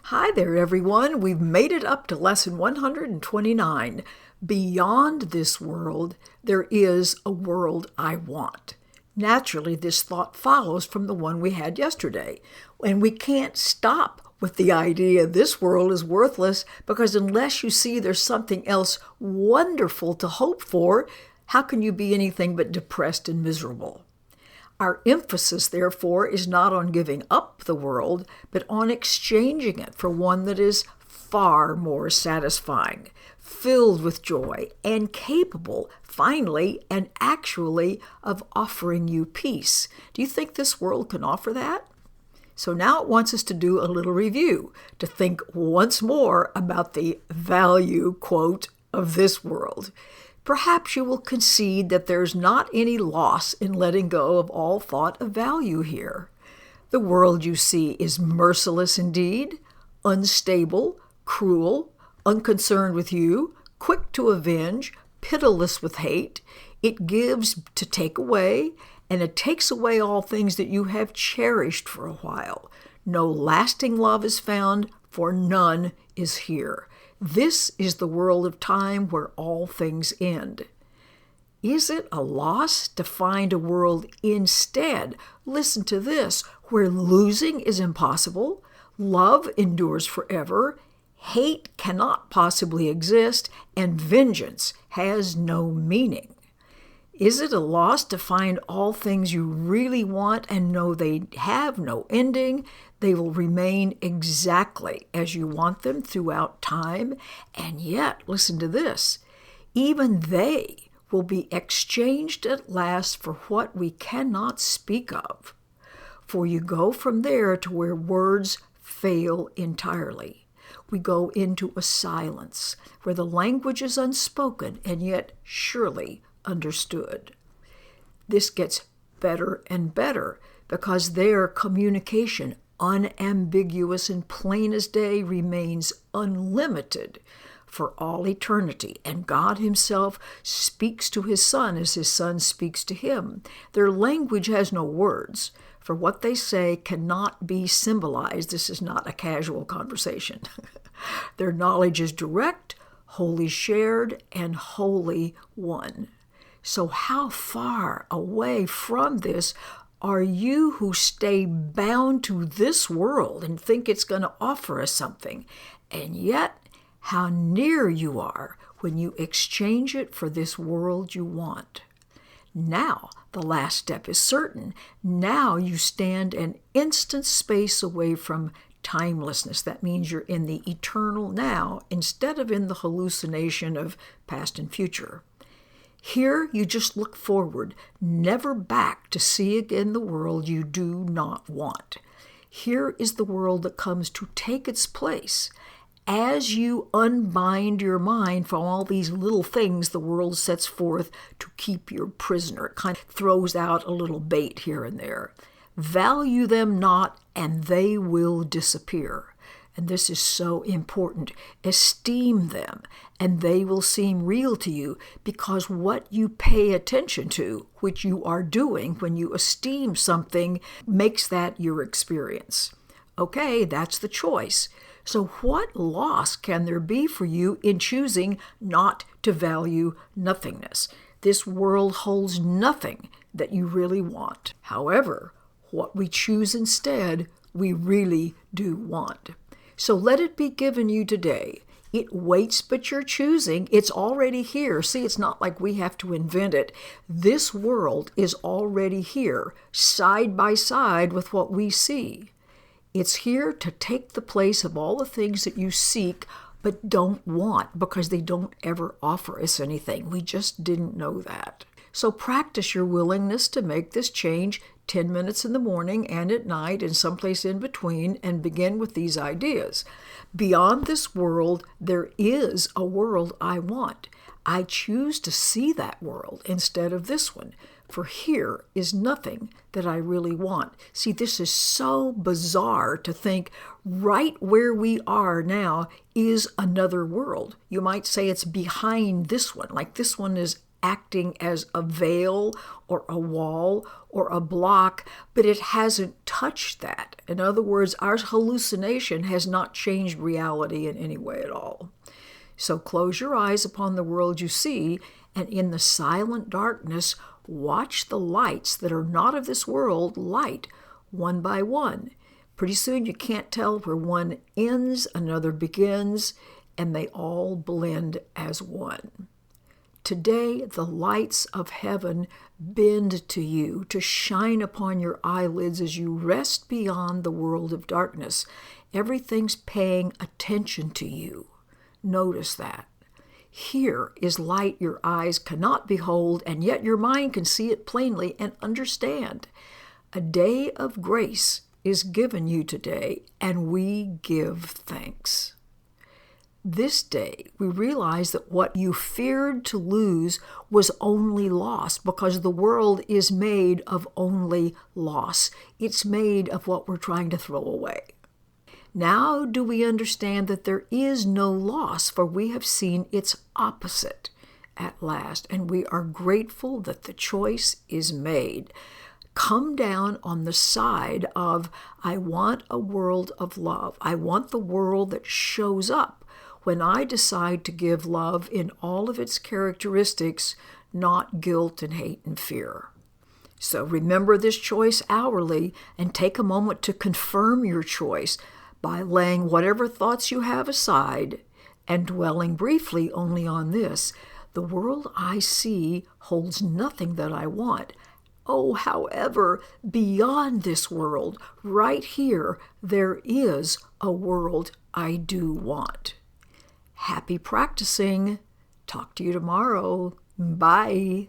Hi there, everyone. We've made it up to lesson 129. Beyond this world, there is a world I want. Naturally, this thought follows from the one we had yesterday. And we can't stop with the idea this world is worthless because unless you see there's something else wonderful to hope for, how can you be anything but depressed and miserable? Our emphasis, therefore, is not on giving up the world, but on exchanging it for one that is far more satisfying, filled with joy, and capable, finally and actually, of offering you peace. Do you think this world can offer that? So now it wants us to do a little review, to think once more about the value, quote, of this world. Perhaps you will concede that there's not any loss in letting go of all thought of value here. The world you see is merciless indeed, unstable, cruel, unconcerned with you, quick to avenge, pitiless with hate. It gives to take away, and it takes away all things that you have cherished for a while. No lasting love is found, for none is here. This is the world of time where all things end. Is it a loss to find a world instead, listen to this, where losing is impossible, love endures forever, hate cannot possibly exist, and vengeance has no meaning? Is it a loss to find all things you really want and know they have no ending? They will remain exactly as you want them throughout time, and yet, listen to this, even they will be exchanged at last for what we cannot speak of. For you go from there to where words fail entirely. We go into a silence where the language is unspoken and yet surely understood. This gets better and better because their communication, unambiguous and plain as day, remains unlimited for all eternity, and God himself speaks to his Son as his Son speaks to him. Their language has no words, for what they say cannot be symbolized. This is not a casual conversation. Their knowledge is direct, wholly shared, and wholly one. So how far away from this are you who stay bound to this world and think it's going to offer us something? And yet, how near you are when you exchange it for this world you want. Now, the last step is certain. Now you stand an instant space away from timelessness. That means you're in the eternal now instead of in the hallucination of past and future. Here you just look forward, never back to see again the world you do not want. Here is the world that comes to take its place. As you unbind your mind from all these little things the world sets forth to keep you prisoner, it kind of throws out a little bait here and there. Value them not, and they will disappear. And this is so important. Esteem them, and they will seem real to you, because what you pay attention to, which you are doing when you esteem something, makes that your experience. Okay, that's the choice. So what loss can there be for you in choosing not to value nothingness? This world holds nothing that you really want. However, what we choose instead, we really do want. So let it be given you today. It waits, but you're choosing. It's already here. See, it's not like we have to invent it. This world is already here, side by side with what we see. It's here to take the place of all the things that you seek but don't want because they don't ever offer us anything. We just didn't know that. So practice your willingness to make this change 10 minutes in the morning and at night and someplace in between, and begin with these ideas. Beyond this world, there is a world I want. I choose to see that world instead of this one, for here is nothing that I really want. See, this is so bizarre to think right where we are now is another world. You might say it's behind this one, like this one is acting as a veil or a wall or a block, but it hasn't touched that. In other words, our hallucination has not changed reality in any way at all. So close your eyes upon the world you see, and in the silent darkness, watch the lights that are not of this world light one by one. Pretty soon you can't tell where one ends, another begins, and they all blend as one. Today, the lights of heaven bend to you to shine upon your eyelids as you rest beyond the world of darkness. Everything's paying attention to you. Notice that. Here is light your eyes cannot behold, and yet your mind can see it plainly and understand. A day of grace is given you today, and we give thanks. This day, we realize that what you feared to lose was only loss, because the world is made of only loss. It's made of what we're trying to throw away. Now do we understand that there is no loss, for we have seen its opposite at last, and we are grateful that the choice is made. Come down on the side of, I want a world of love. I want the world that shows up when I decide to give love in all of its characteristics, not guilt and hate and fear. So remember this choice hourly, and take a moment to confirm your choice by laying whatever thoughts you have aside and dwelling briefly only on this. The world I see holds nothing that I want. Oh, however, beyond this world, right here, there is a world I do want. Happy practicing. Talk to you tomorrow. Bye.